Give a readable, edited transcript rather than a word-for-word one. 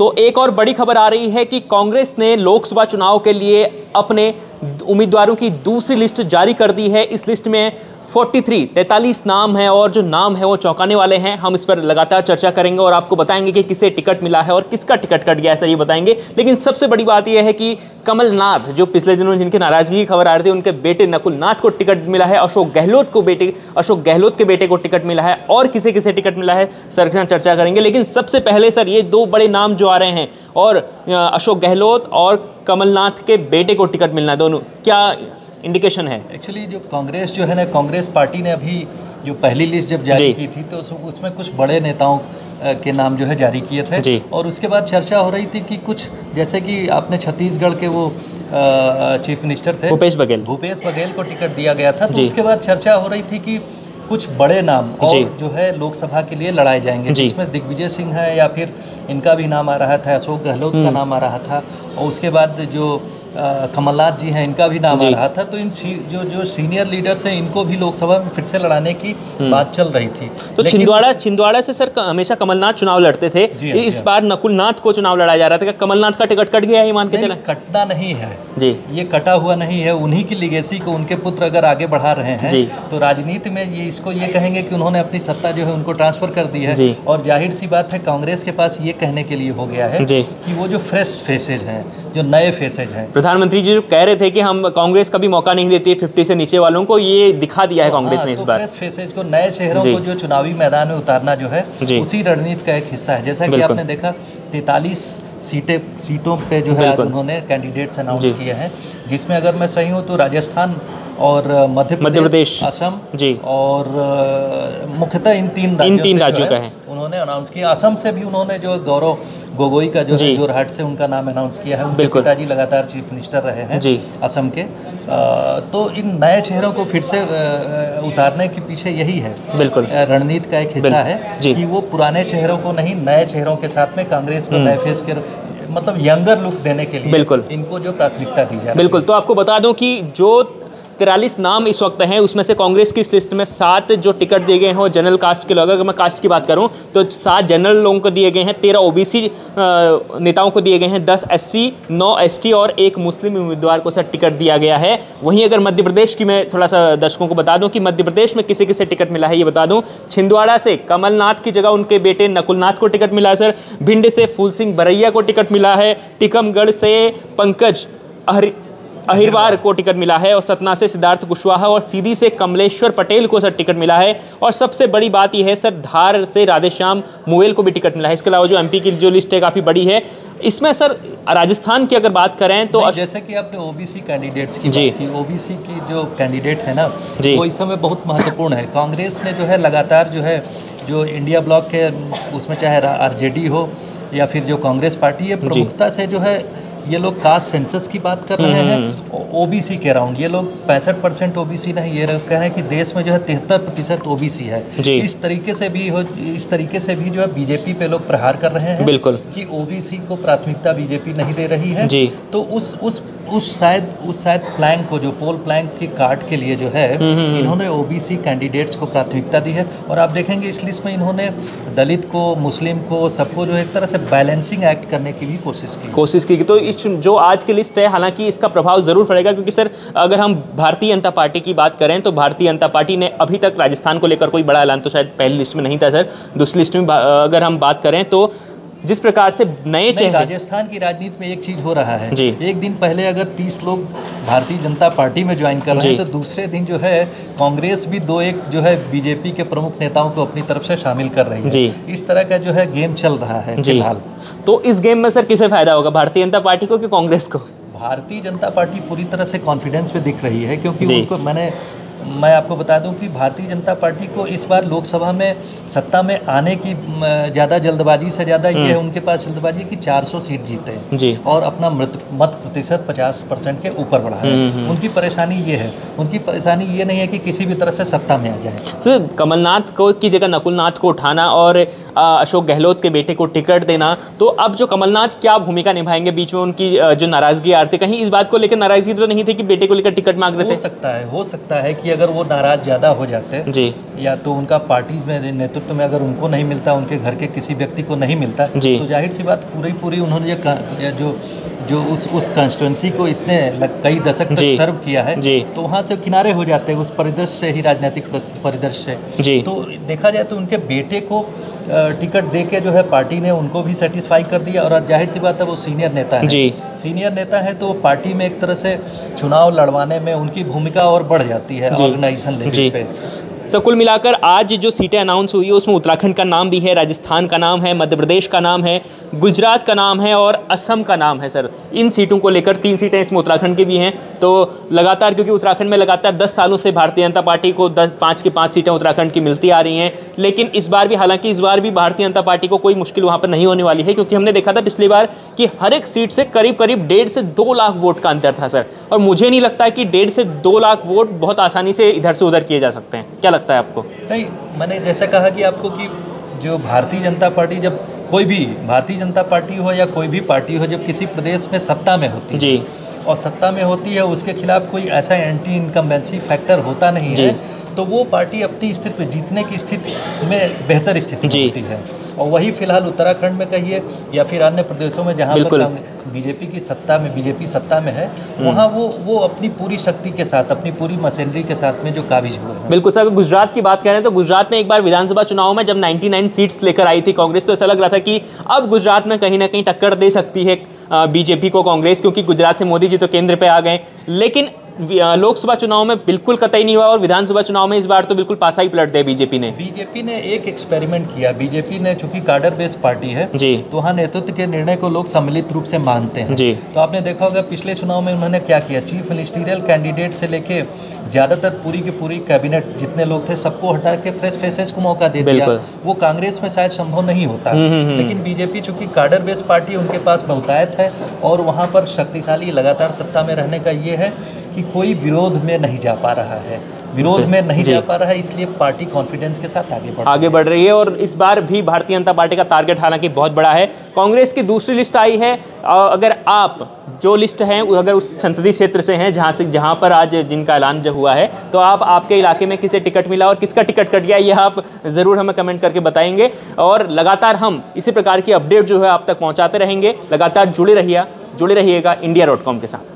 तो एक और बड़ी खबर आ रही है कि कांग्रेस ने लोकसभा चुनाव के लिए अपने उम्मीदवारों की दूसरी लिस्ट जारी कर दी है। इस लिस्ट में 43 नाम हैं और जो नाम है वो चौंकाने वाले हैं। हम इस पर लगातार चर्चा करेंगे और आपको बताएंगे कि किसे टिकट मिला है और किसका टिकट कट गया है, सर ये बताएंगे। लेकिन सबसे बड़ी बात यह है कि कमलनाथ, जो पिछले दिनों जिनकी नाराजगी की खबर आ रही थी, उनके बेटे नकुलनाथ को टिकट मिला है। अशोक गहलोत के बेटे को टिकट मिला है और किसे किसे टिकट मिला है सर चर्चा करेंगे। लेकिन सबसे पहले सर ये दो बड़े नाम जो आ रहे हैं और अशोक गहलोत और कमलनाथ के बेटे को टिकट मिलना, दोनों क्या इंडिकेशन है? एक्चुअली जो कांग्रेस जो है ना, कांग्रेस पार्टी ने अभी जो पहली लिस्ट जब जारी की थी तो उसमें कुछ बड़े नेताओं के नाम जो है जारी किए थे और उसके बाद चर्चा हो रही थी कि कुछ, जैसे कि आपने छत्तीसगढ़ के वो चीफ मिनिस्टर थे भूपेश बघेल को टिकट दिया गया था। तो उसके बाद चर्चा हो रही थी कि कुछ बड़े नाम और जो है लोकसभा के लिए लड़ाए जाएंगे, जिसमें दिग्विजय सिंह है या फिर इनका भी नाम आ रहा था, अशोक गहलोत का नाम आ रहा था और उसके बाद जो कमलनाथ जी हैं इनका भी नाम आ रहा था। तो इन जो सीनियर लीडर्स हैं इनको भी लोकसभा में फिर से लड़ाने की बात चल रही थी। तो छिंदवाड़ा से सर हमेशा कमलनाथ चुनाव लड़ते थे। इस बार नकुलनाथ को चुनाव लड़ाया जा रहा था। क्या कमलनाथ का टिकट कट गया है, मान के चला? कटना नहीं है जी, ये कटा हुआ नहीं है। उन्हीं की लिगेसी को उनके पुत्र अगर आगे बढ़ा रहे हैं तो राजनीति में ये कहेंगे कि उन्होंने अपनी सत्ता जो है उनको ट्रांसफर कर दी है। और जाहिर सी बात है कांग्रेस के पास ये कहने के लिए हो गया है कि वो जो फ्रेश फेसेज हैं, जो नए फेसेज हैं, प्रधानमंत्री जी जो कह रहे थे कि हम कांग्रेस कभी मौका नहीं देती 50 से नीचे वालों को, ये दिखा दिया है कांग्रेस ने इस बार। फ्रेश फेसेज को, नए चेहरों को जो चुनावी मैदान में उतारना जो है उसी रणनीति का एक हिस्सा है। जैसा कि आपने देखा 43 सीटों पे जो है उन्होंने कैंडिडेट्स अनाउंस किए हैं, जिसमें अगर मैं सही हूँ तो राजस्थान और मध्य प्रदेश, असम और मुख्यतः इन तीन राज्यों का है उन्होंने अनाउंस किया। असम से भी उन्होंने जो गौरव गोगोई का जो है जोरहाट से उनका नाम अनाउंस किया है। उनके पिताजी लगातार चीफ मिनिस्टर रहे हैं असम के। तो इन नए चेहरों को फिर से उतारने के पीछे यही है, रणनीति का एक हिस्सा है कि वो पुराने चेहरों को नहीं, नए चेहरों के साथ में कांग्रेस को नए फेस के मतलब यंगर लुक देने के लिए इनको जो प्राथमिकता दी जाए। बिल्कुल। तो आपको बता दूं कि जो 43 नाम इस वक्त हैं उसमें से कांग्रेस की इस लिस्ट में 7 जो टिकट दिए गए हैं वो जनरल कास्ट के लोग। अगर मैं कास्ट की बात करूं तो 7 जनरल लोगों को दिए गए हैं, 13 ओबीसी नेताओं को दिए गए हैं, 10 एससी, 9 एसटी और 1 मुस्लिम उम्मीदवार को सर टिकट दिया गया है। वहीं अगर मध्य प्रदेश की मैं थोड़ा सा दर्शकों को बता दूं कि मध्य प्रदेश में किसे किसे टिकट मिला है ये बता दूं। छिंदवाड़ा से कमलनाथ की जगह उनके बेटे नकुलनाथ को टिकट मिला है सर। भिंड से फूल सिंह बरैया को टिकट मिला है। टीकमगढ़ से पंकज अहिरवार को टिकट मिला है और सतना से सिद्धार्थ कुशवाहा और सीधी से कमलेश्वर पटेल को सर टिकट मिला है। और सबसे बड़ी बात यह है सर, धार से राधेश्याम मुवेल को भी टिकट मिला है। इसके अलावा जो एमपी की जो लिस्ट है काफ़ी बड़ी है। इसमें सर राजस्थान की अगर बात करें तो जैसे कि आपने ओबीसी कैंडिडेट्स की बात की, ओबीसी की जो कैंडिडेट है ना वो इस समय बहुत महत्वपूर्ण है। कांग्रेस ने जो है लगातार जो है जो इंडिया ब्लॉक के उसमें चाहे आरजेडी हो या फिर जो कांग्रेस पार्टी है, प्रमुखता से जो है ये लोग कास्ट सेंसस की बात कर रहे हैं ओबीसी के अराउंड। ये लोग 65% ओबीसी नहीं, ये कह रहे हैं कि देश में जो है 73% ओबीसी है। इस तरीके से भी जो है बीजेपी पे लोग प्रहार कर रहे हैं कि ओबीसी को प्राथमिकता बीजेपी नहीं दे रही है। तो उस शायद प्लैंक को, जो पोल प्लैंक के कार्ड के लिए जो है इन्होंने ओबीसी कैंडिडेट्स को प्राथमिकता दी है। और आप देखेंगे इस लिस्ट में इन्होंने दलित को, मुस्लिम को, सबको जो एक तरह से बैलेंसिंग एक्ट करने की भी कोशिश की। तो इस जो आज की लिस्ट है, हालांकि इसका प्रभाव जरूर पड़ेगा क्योंकि सर अगर हम भारतीय जनता पार्टी की बात करें तो भारतीय जनता पार्टी ने अभी तक राजस्थान को लेकर कोई बड़ा ऐलान तो शायद पहली लिस्ट में नहीं था सर। दूसरी लिस्ट में अगर हम बात करें तो जिस प्रकार से नए चेहरे, राजस्थान की राजनीति में एक चीज हो रहा है एक दिन पहले अगर 30 लोग भारतीय जनता पार्टी में ज्वाइन कर रहे हैं तो दूसरे दिन जो है कांग्रेस भी 2-1 जो है बीजेपी के प्रमुख नेताओं को अपनी तरफ से शामिल कर रही है। इस तरह का जो है गेम चल रहा है फिलहाल। तो इस गेम में सर किसे फायदा होगा, भारतीय जनता पार्टी को कि कांग्रेस को? भारतीय जनता पार्टी पूरी तरह से कॉन्फिडेंस पे दिख रही है क्योंकि उनको मैं आपको बता दूं कि भारतीय जनता पार्टी को इस बार लोकसभा में सत्ता में आने की ज़्यादा जल्दबाजी से ज़्यादा ये है उनके पास जल्दबाजी की 400 सीट जीते और अपना मत 50% 50% के ऊपर बढ़ा है। उनकी परेशानी ये है, उनकी परेशानी ये नहीं है कि किसी भी तरह से सत्ता में आ जाए। सर, कमलनाथ को की जगह नकुल नाथ को उठाना और अशोक गहलोत के बेटे को टिकट देना, तो अब जो कमलनाथ क्या भूमिका निभाएंगे बीच में, उनकी जो नाराजगी आ रही थी, कहीं इस बात को लेकर नाराजगी तो नहीं थी कि बेटे को लेकर टिकट मांग रहे थे? हो सकता है कि अगर वो नाराज ज़्यादा हो जाते जी, या तो उनका पार्टी में नेतृत्व में अगर उनको नहीं मिलता, उनके घर के किसी व्यक्ति को नहीं मिलता, तो जाहिर सी बात पूरी उन्होंने जो उस कंस्टिट्यूंसी को इतने कई दशक तक सर्व किया है, तो वहाँ से किनारे हो जाते हैं उस परिदृश्य से ही, राजनीतिक परिदृश्य से। तो देखा जाए तो उनके बेटे को टिकट दे के जो है पार्टी ने उनको भी सेटिस्फाई कर दिया, और जाहिर सी बात है वो सीनियर नेता है। सीनियर नेता है तो पार्टी में एक तरह से चुनाव लड़वाने में उनकी भूमिका और बढ़ जाती है ऑर्गेनाइजेशन लेवल पे। सर, कुल मिलाकर आज जो सीटें अनाउंस हुई है उसमें उत्तराखंड का नाम भी है, राजस्थान का नाम है, मध्य प्रदेश का नाम है, गुजरात का नाम है और असम का नाम है। सर, इन सीटों को लेकर 3 सीटें इसमें उत्तराखंड की भी हैं। तो लगातार, क्योंकि उत्तराखंड में लगातार 10 सालों से भारतीय जनता पार्टी को 5 की 5 सीटें उत्तराखंड की मिलती आ रही हैं, लेकिन इस बार भी, हालांकि इस बार भी भारतीय जनता पार्टी को कोई मुश्किल वहाँ पर नहीं होने वाली है, क्योंकि हमने देखा था पिछली बार कि हर एक सीट से करीब 1.5 से 2 लाख वोट का अंतर था सर, और मुझे नहीं लगता है कि 1.5 से 2 लाख वोट बहुत आसानी से इधर से उधर किए जा सकते हैं। क्या लगता है आपको? नहीं, मैंने जैसा कहा कि आपको कि जो भारतीय जनता पार्टी, जब कोई भी भारतीय जनता पार्टी हो या कोई भी पार्टी हो, जब किसी प्रदेश में सत्ता में होती है और सत्ता में होती है, उसके खिलाफ कोई ऐसा एंटी इनकम्बेंसी फैक्टर होता नहीं है, तो वो पार्टी अपनी स्थिति जीतने की स्थिति में बेहतर स्थिति में होती है। और वही फिलहाल उत्तराखंड में कहिए या फिर अन्य प्रदेशों में जहाँ पर बीजेपी सत्ता में है, वहाँ वो अपनी पूरी शक्ति के साथ, अपनी पूरी मशीनरी के साथ में जो काबिज हुए हैं। बिल्कुल सर, गुजरात की बात करें तो गुजरात में एक बार विधानसभा चुनाव में जब 99 सीट्स लेकर आई थी कांग्रेस, तो ऐसा लग रहा था कि अब गुजरात में कहीं ना कहीं टक्कर दे सकती है बीजेपी को कांग्रेस, क्योंकि गुजरात से मोदी जी तो केंद्र पे आ गए। लेकिन लोकसभा चुनाव में बिल्कुल कतई नहीं हुआ, और विधानसभा चुनाव में इस बार तो बिल्कुल पासा ही पलट दिया बीजेपी ने एक एक्सपेरिमेंट किया। बीजेपी ने, चूंकि कार्डर बेस्ड पार्टी है तो वहाँ नेतृत्व के निर्णय को लोग सम्मिलित रूप से मानते हैं। तो आपने देखा होगा पिछले चुनाव में उन्होंने क्या किया, चीफ मिनिस्टीरियल कैंडिडेट से लेके ज़्यादातर पूरी की पूरी कैबिनेट जितने लोग थे सबको हटा के फ्रेश फेसेस को मौका दे दिया। वो कांग्रेस में शायद संभव नहीं होता, लेकिन बीजेपी चूंकि कार्डर बेस्ड पार्टी, उनके पास बहुतायत है और वहाँ पर शक्तिशाली लगातार सत्ता में रहने का ये है कि कोई विरोध में नहीं जा पा रहा है, इसलिए पार्टी कॉन्फिडेंस के साथ आगे बढ़ रही है। और इस बार भी भारतीय जनता पार्टी का टारगेट हालांकि बहुत बड़ा है। कांग्रेस की दूसरी लिस्ट आई है, अगर आप जो लिस्ट है अगर उस संसदीय क्षेत्र से हैं जहां पर आज जिनका ऐलान जो हुआ है, तो आपके इलाके में किसे टिकट मिला और किसका टिकट कट गया, यह आप ज़रूर हमें कमेंट करके बताएंगे, और लगातार हम इसी प्रकार की अपडेट जो है आप तक पहुँचाते रहेंगे। लगातार जुड़े रहिएगा इंडिया.com के साथ।